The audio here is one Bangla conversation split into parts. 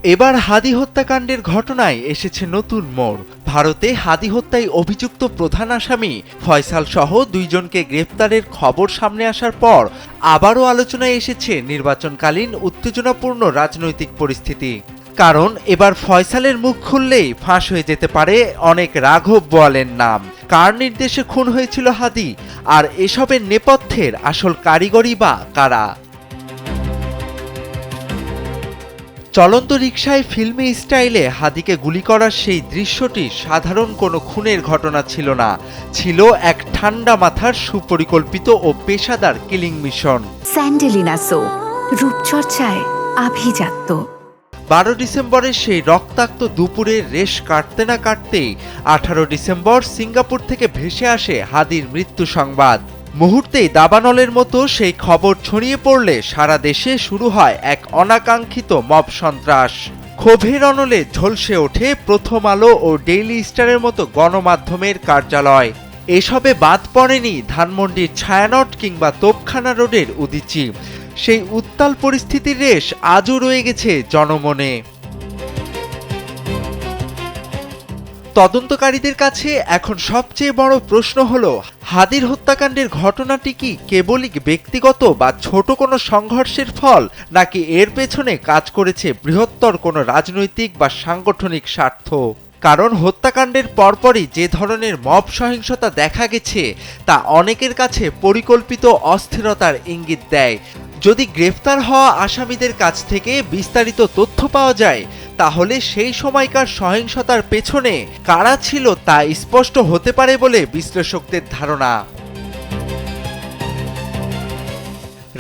এবার হাদি হত্যাকাণ্ডের ঘটনায় এসেছে নতুন মোড়। ভারতে হাদি হত্যায় অভিযুক্ত প্রধান আসামি ফয়সাল সহ দুইজনকে গ্রেফতারের খবর সামনে আসার পর আবারও আলোচনায় এসেছে নির্বাচনকালীন উত্তেজনাপূর্ণ রাজনৈতিক পরিস্থিতি। কারণ এবার ফয়সালের মুখ খুললেই ফাঁস হয়ে যেতে পারে অনেক রাঘব বোয়ালের নাম। কার নির্দেশে খুন হয়েছিল হাদি, আর এসবের নেপথ্যের আসল কারিগরি বা কারা? চলন্ত রিকশায় ফিল্মি স্টাইলে হাদিকে গুলি করার সেই দৃশ্যটি সাধারণ কোনো খুনের ঘটনা ছিল না, ছিল এক ঠান্ডা মাথার সুপরিকল্পিত ও পেশাদার কিলিং মিশন। স্যান্ডেলিনা সো, রূপচর্চায় আভিজাত্য। 12 ডিসেম্বরের সেই রক্তাক্ত দুপুরের রেশ কাটতে না কাটতেই 18 ডিসেম্বর সিঙ্গাপুর থেকে ভেসে আসে হাদির মৃত্যু সংবাদ। মুহূর্তেই দাবানলের মতো সেই খবর ছড়িয়ে পড়লে সারা দেশে শুরু হয় এক অনাকাঙ্ক্ষিত মব সন্ত্রাস। ক্ষোভের অনলে ঝলসে ওঠে প্রথম আলো ও ডেইলি স্টারের মতো গণমাধ্যমের কার্যালয়। এসবে বাদ পড়েনি ধানমন্ডির ছায়ানট কিংবা তোপখানা রোডের উদীচী। সেই উত্তাল পরিস্থিতির রেশ আজও রয়ে গেছে জনমনে। তদন্তকারীদের কাছে এখন সবচেয়ে বড় প্রশ্ন হলো, হাদির হত্যাকাণ্ডের ঘটনাটি কি কেবলই ব্যক্তিগত বা ছোট কোনো সংঘর্ষের ফল, নাকি এর পেছনে কাজ করেছে বৃহত্তর কোনো রাজনৈতিক বা সাংগঠনিক স্বার্থ? কারণ হত্যাকাণ্ডের পরপরই যে ধরনের মব সহিংসতা দেখা গেছে তা অনেকের কাছে পরিকল্পিত অস্থিরতার ইঙ্গিত দেয়। যদি গ্রেফতার হওয়া আসামিদের কাছ থেকে বিস্তারিত তথ্য পাওয়া যায়, তাহলে সেই সময়কার সহিংসতার পেছনে কারা ছিল তা স্পষ্ট হতে পারে বলে বিশ্লেষকদের ধারণা।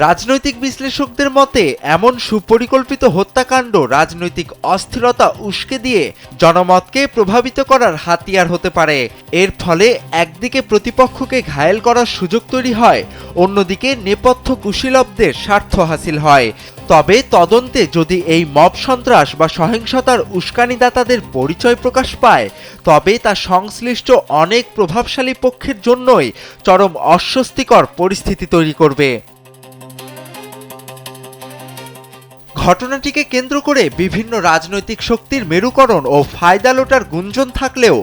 রাজনৈতিক বিশ্লেষকদের মতে এমন সুপরিকল্পিত হত্যাকাণ্ড রাজনৈতিক অস্থিরতা উস্কে দিয়ে জনমতকে প্রভাবিত করার হাতিয়ার হতে পারে। এর ফলে একদিকে প্রতিপক্ষকে ঘায়েল করার সুযোগ তৈরি হয়, অন্যদিকে নেপথ্য কুশীলবদের স্বার্থ হাসিল হয়। তবে তদন্তে যদি এই মব সন্ত্রাস বা সহিংসতার উস্কানিদাতাদের পরিচয় প্রকাশ পায়, তবে তা সংশ্লিষ্ট অনেক প্রভাবশালী পক্ষের জন্যই চরম অস্বস্তিকর পরিস্থিতি তৈরি করবে। ঘটনাটিকে কেন্দ্র করে বিভিন্ন রাজনৈতিক শক্তির মেরুকরণ ও ফায়দা লোটার গুঞ্জন থাকলেও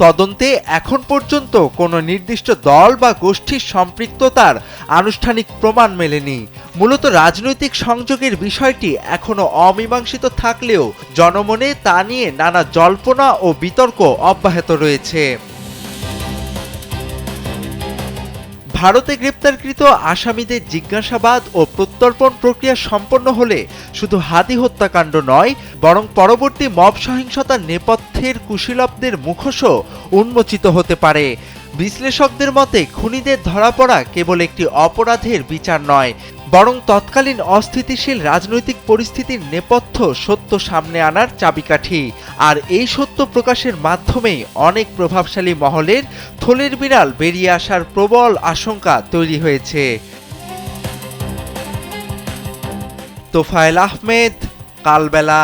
তদন্তে এখন পর্যন্ত কোনো নির্দিষ্ট দল বা গোষ্ঠীর সম্পৃক্ততার আনুষ্ঠানিক প্রমাণ মেলেনি। মূলত রাজনৈতিক সংযোগের বিষয়টি এখনো অমীমাংসিত থাকলেও জনমনে তা নিয়ে নানা জল্পনা ও বিতর্ক অব্যাহত রয়েছে। ভারতে গ্রেপ্তারকৃত আসামিদের জিজ্ঞাসাবাদ ও প্রত্যর্পণ প্রক্রিয়া সম্পন্ন হলে শুধু হাদি হত্যাকাণ্ড নয়, বরং পরবর্তী মব সহিংসতার নেপথ্যের কুশীলবদের মুখোশও উন্মোচিত হতে পারে। বিশ্লেষকদের মতে খুনিদের ধরা পড়া কেবল একটি অপরাধের বিচার নয়, বরং তৎকালীন অস্থিতিশীল রাজনৈতিক পরিস্থিতির নেপথ্য সত্য সামনে আনার চাবিকাঠি। আর এই সত্য প্রকাশের মাধ্যমেই অনেক প্রভাবশালী মহলের থলের বিড়াল বেরিয়ে আসার প্রবল আশঙ্কা তৈরি হয়েছে। তোফায়েল আহমেদ, কালবেলা।